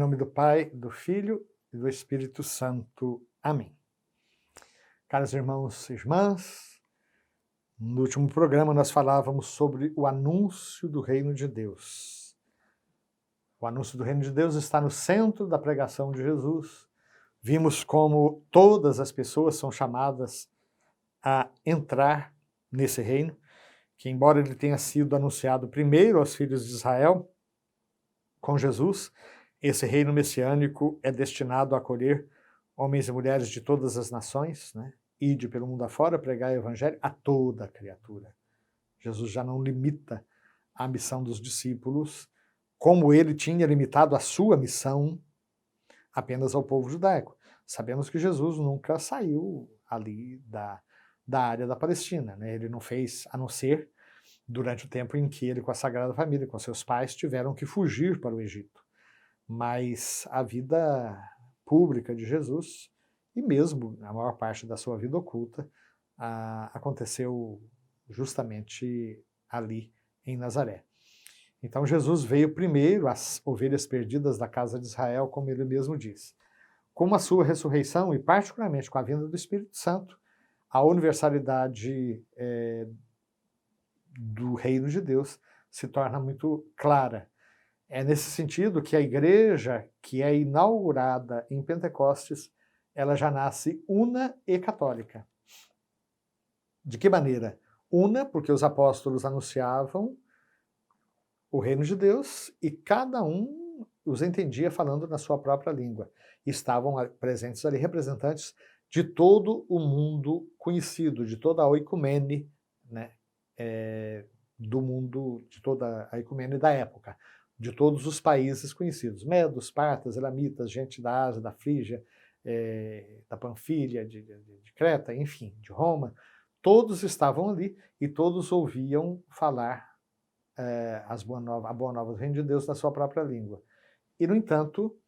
nome do Pai, do Filho e do Espírito Santo. Amém. Caros irmãos e irmãs, no último programa nós falávamos sobre o anúncio do reino de Deus. O anúncio do reino de Deus está no centro da pregação de Jesus. Vimos como todas as pessoas são chamadas a entrar nesse reino, que embora ele tenha sido anunciado primeiro aos filhos de Israel, com Jesus, esse reino messiânico é destinado a acolher homens e mulheres de todas as nações, né? Ide pelo mundo afora, pregar o evangelho a toda criatura. Jesus já não limita a missão dos discípulos, como ele tinha limitado a sua missão apenas ao povo judaico. Sabemos que Jesus nunca saiu ali da área da Palestina, né? Ele não fez, a não ser durante o tempo em que ele, com a Sagrada Família, com seus pais, tiveram que fugir para o Egito. Mas a vida pública de Jesus, e mesmo a maior parte da sua vida oculta, aconteceu justamente ali em Nazaré. Então Jesus veio primeiro às ovelhas perdidas da casa de Israel, como ele mesmo diz. Com a sua ressurreição, e particularmente com a vinda do Espírito Santo, a universalidade do reino de Deus se torna muito clara. É nesse sentido que a igreja, que é inaugurada em Pentecostes, ela já nasce una e católica. De que maneira? Una, porque os apóstolos anunciavam o reino de Deus e cada um os entendia falando na sua própria língua. Estavam presentes ali representantes de todo o mundo conhecido, de toda a oicumene, né? Do mundo, de toda a ecumene da época, de todos os países conhecidos, medos, partas, elamitas, gente da Ásia, da Frígia, da Panfilha, de Creta, enfim, de Roma, todos estavam ali e todos ouviam falar a boa nova do reino de Deus na sua própria língua. E, no entanto,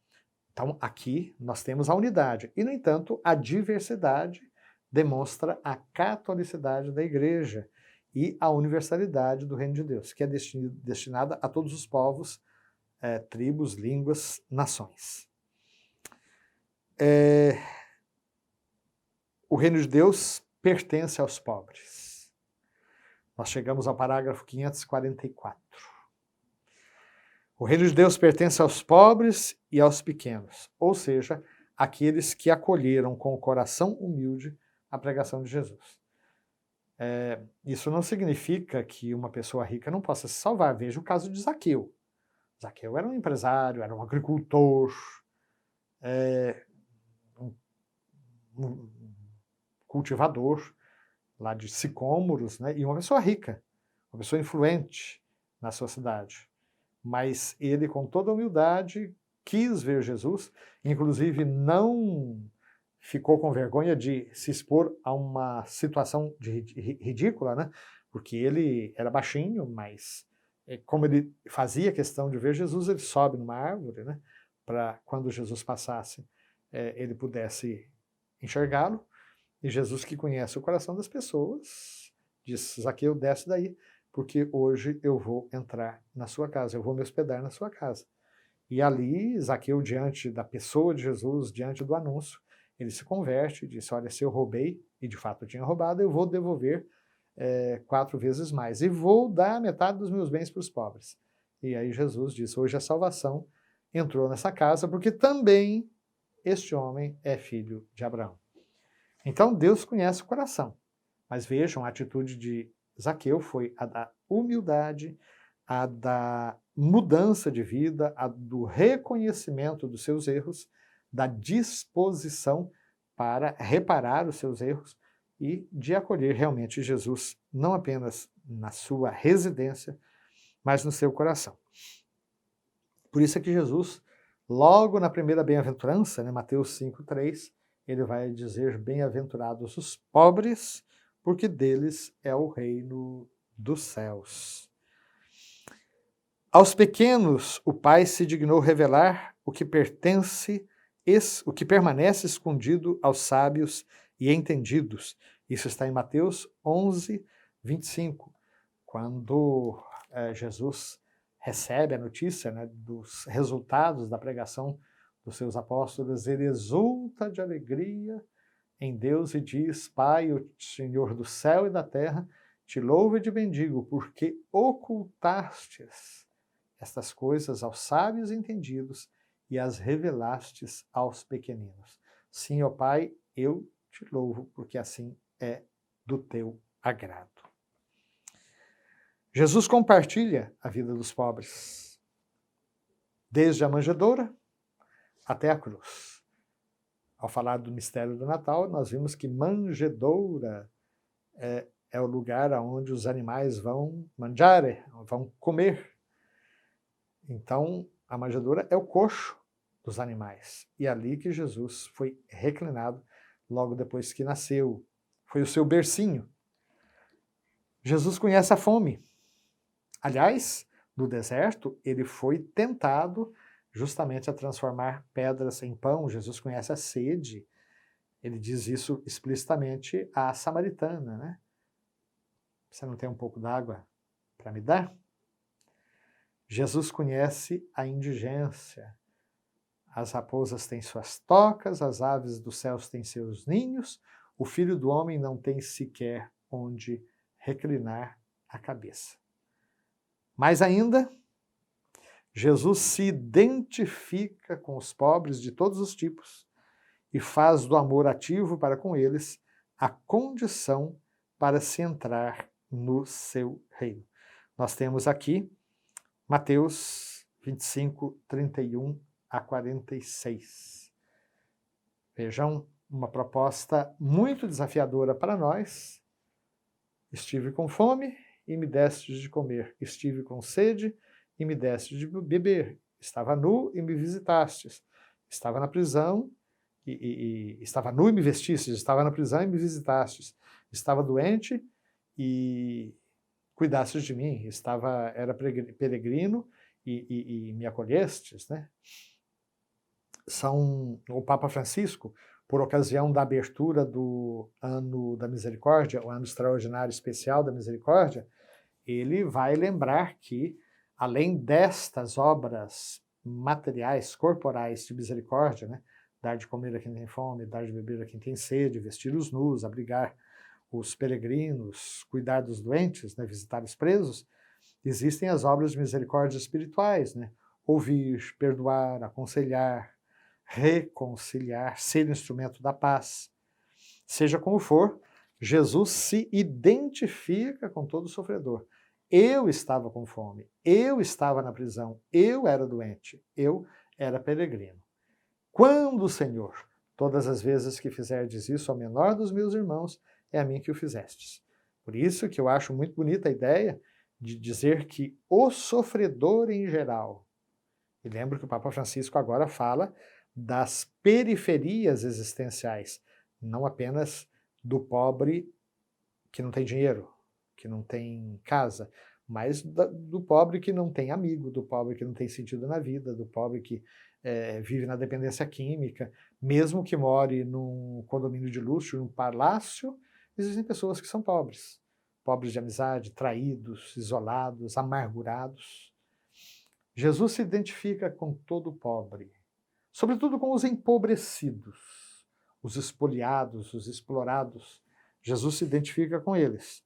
então aqui nós temos a unidade, e, no entanto, a diversidade demonstra a catolicidade da igreja e a universalidade do reino de Deus, que é destinada a todos os povos, tribos, línguas, nações. O reino de Deus pertence aos pobres. Nós chegamos ao parágrafo 544. O reino de Deus pertence aos pobres e aos pequenos, ou seja, aqueles que acolheram com o coração humilde a pregação de Jesus. Isso não significa que uma pessoa rica não possa se salvar. Veja o caso de Zaqueu. Zaqueu era um empresário, era um agricultor, um cultivador lá de sicômoros, né? E uma pessoa rica, uma pessoa influente na sua cidade. Mas ele, com toda a humildade, quis ver Jesus, inclusive não ficou com vergonha de se expor a uma situação ridícula, né? Porque ele era baixinho, mas como ele fazia questão de ver Jesus, ele sobe numa árvore, né? Para quando Jesus passasse, ele pudesse enxergá-lo. E Jesus, que conhece o coração das pessoas, disse: Zaqueu, desce daí, porque hoje eu vou entrar na sua casa, eu vou me hospedar na sua casa. E ali, Zaqueu, diante da pessoa de Jesus, diante do anúncio, ele se converte e diz: olha, se eu roubei, e de fato eu tinha roubado, eu vou devolver 4 vezes mais, e vou dar metade dos meus bens para os pobres. E aí Jesus diz: hoje a salvação entrou nessa casa, porque também este homem é filho de Abraão. Então Deus conhece o coração. Mas vejam, a atitude de Zaqueu foi a da humildade, a da mudança de vida, a do reconhecimento dos seus erros, da disposição para reparar os seus erros e de acolher realmente Jesus, não apenas na sua residência, mas no seu coração. Por isso é que Jesus, logo na primeira bem-aventurança, né, Mateus 5,3, ele vai dizer: bem-aventurados os pobres, porque deles é o reino dos céus. Aos pequenos o Pai se dignou revelar o que permanece escondido aos sábios e entendidos. Isso está em Mateus 11, 25, quando Jesus recebe a notícia, né, dos resultados da pregação dos seus apóstolos, ele exulta de alegria em Deus e diz: Pai, o Senhor do céu e da terra, te louvo e te bendigo, porque ocultastes estas coisas aos sábios e entendidos e as revelastes aos pequeninos. Sim, ó Pai, eu te louvo, porque assim é do teu agrado. Jesus compartilha a vida dos pobres, desde a manjedoura até a cruz. Ao falar do mistério do Natal, nós vimos que manjedoura é o lugar onde os animais vão mangiare, vão comer. Então, a manjedoura é o coxo dos animais. E é ali que Jesus foi reclinado logo depois que nasceu. Foi o seu bercinho. Jesus conhece a fome. Aliás, no deserto, ele foi tentado justamente a transformar pedras em pão. Jesus conhece a sede. Ele diz isso explicitamente à samaritana, né? Você não tem um pouco d'água para me dar? Jesus conhece a indigência. As raposas têm suas tocas, as aves dos céus têm seus ninhos, o Filho do Homem não tem sequer onde reclinar a cabeça. Mais ainda, Jesus se identifica com os pobres de todos os tipos e faz do amor ativo para com eles a condição para se entrar no seu reino. Nós temos aqui Mateus 25, 31 a 46. Vejam, uma proposta muito desafiadora para nós. Estive com fome e me destes de comer. Estive com sede e me destes de beber. Estava nu e me visitastes. Estava na prisão estava nu e me vestistes. Estava na prisão e me visitastes. Estava doente e cuidastes de mim. Era peregrino e me acolhestes, né? O Papa Francisco, por ocasião da abertura do Ano da Misericórdia, o Ano Extraordinário Especial da Misericórdia, ele vai lembrar que, além destas obras materiais, corporais de misericórdia, né, dar de comer a quem tem fome, dar de beber a quem tem sede, vestir os nus, abrigar os peregrinos, cuidar dos doentes, né, visitar os presos, existem as obras de misericórdia espirituais, né, ouvir, perdoar, aconselhar, reconciliar, ser instrumento da paz. Seja como for, Jesus se identifica com todo sofredor. Eu estava com fome, eu estava na prisão, eu era doente, eu era peregrino. Quando o Senhor, todas as vezes que fizerdes isso ao menor dos meus irmãos, é a mim que o fizestes. Por isso que eu acho muito bonita a ideia de dizer que o sofredor em geral, e lembro que o Papa Francisco agora fala das periferias existenciais, não apenas do pobre que não tem dinheiro, que não tem casa, mas do pobre que não tem amigo, do pobre que não tem sentido na vida, do pobre que vive na dependência química, mesmo que more num condomínio de luxo, num palácio, existem pessoas que são pobres, pobres de amizade, traídos, isolados, amargurados. Jesus se identifica com todo pobre, sobretudo com os empobrecidos, os espoliados, os explorados. Jesus se identifica com eles.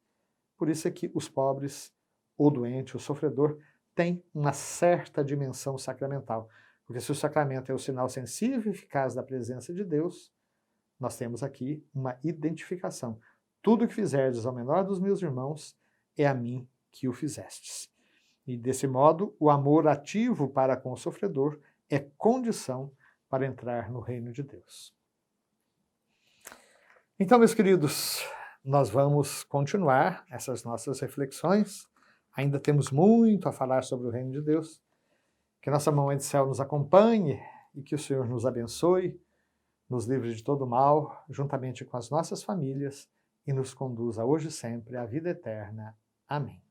Por isso é que os pobres, o doente, o sofredor, têm uma certa dimensão sacramental. Porque se o sacramento é o sinal sensível e eficaz da presença de Deus, nós temos aqui uma identificação. Tudo que fizerdes ao menor dos meus irmãos, é a mim que o fizestes. E desse modo, o amor ativo para com o sofredor é condição para entrar no reino de Deus. Então, meus queridos, nós vamos continuar essas nossas reflexões. Ainda temos muito a falar sobre o reino de Deus. Que nossa Mamãe do Céu nos acompanhe e que o Senhor nos abençoe, nos livre de todo mal, juntamente com as nossas famílias, e nos conduza hoje e sempre à vida eterna. Amém.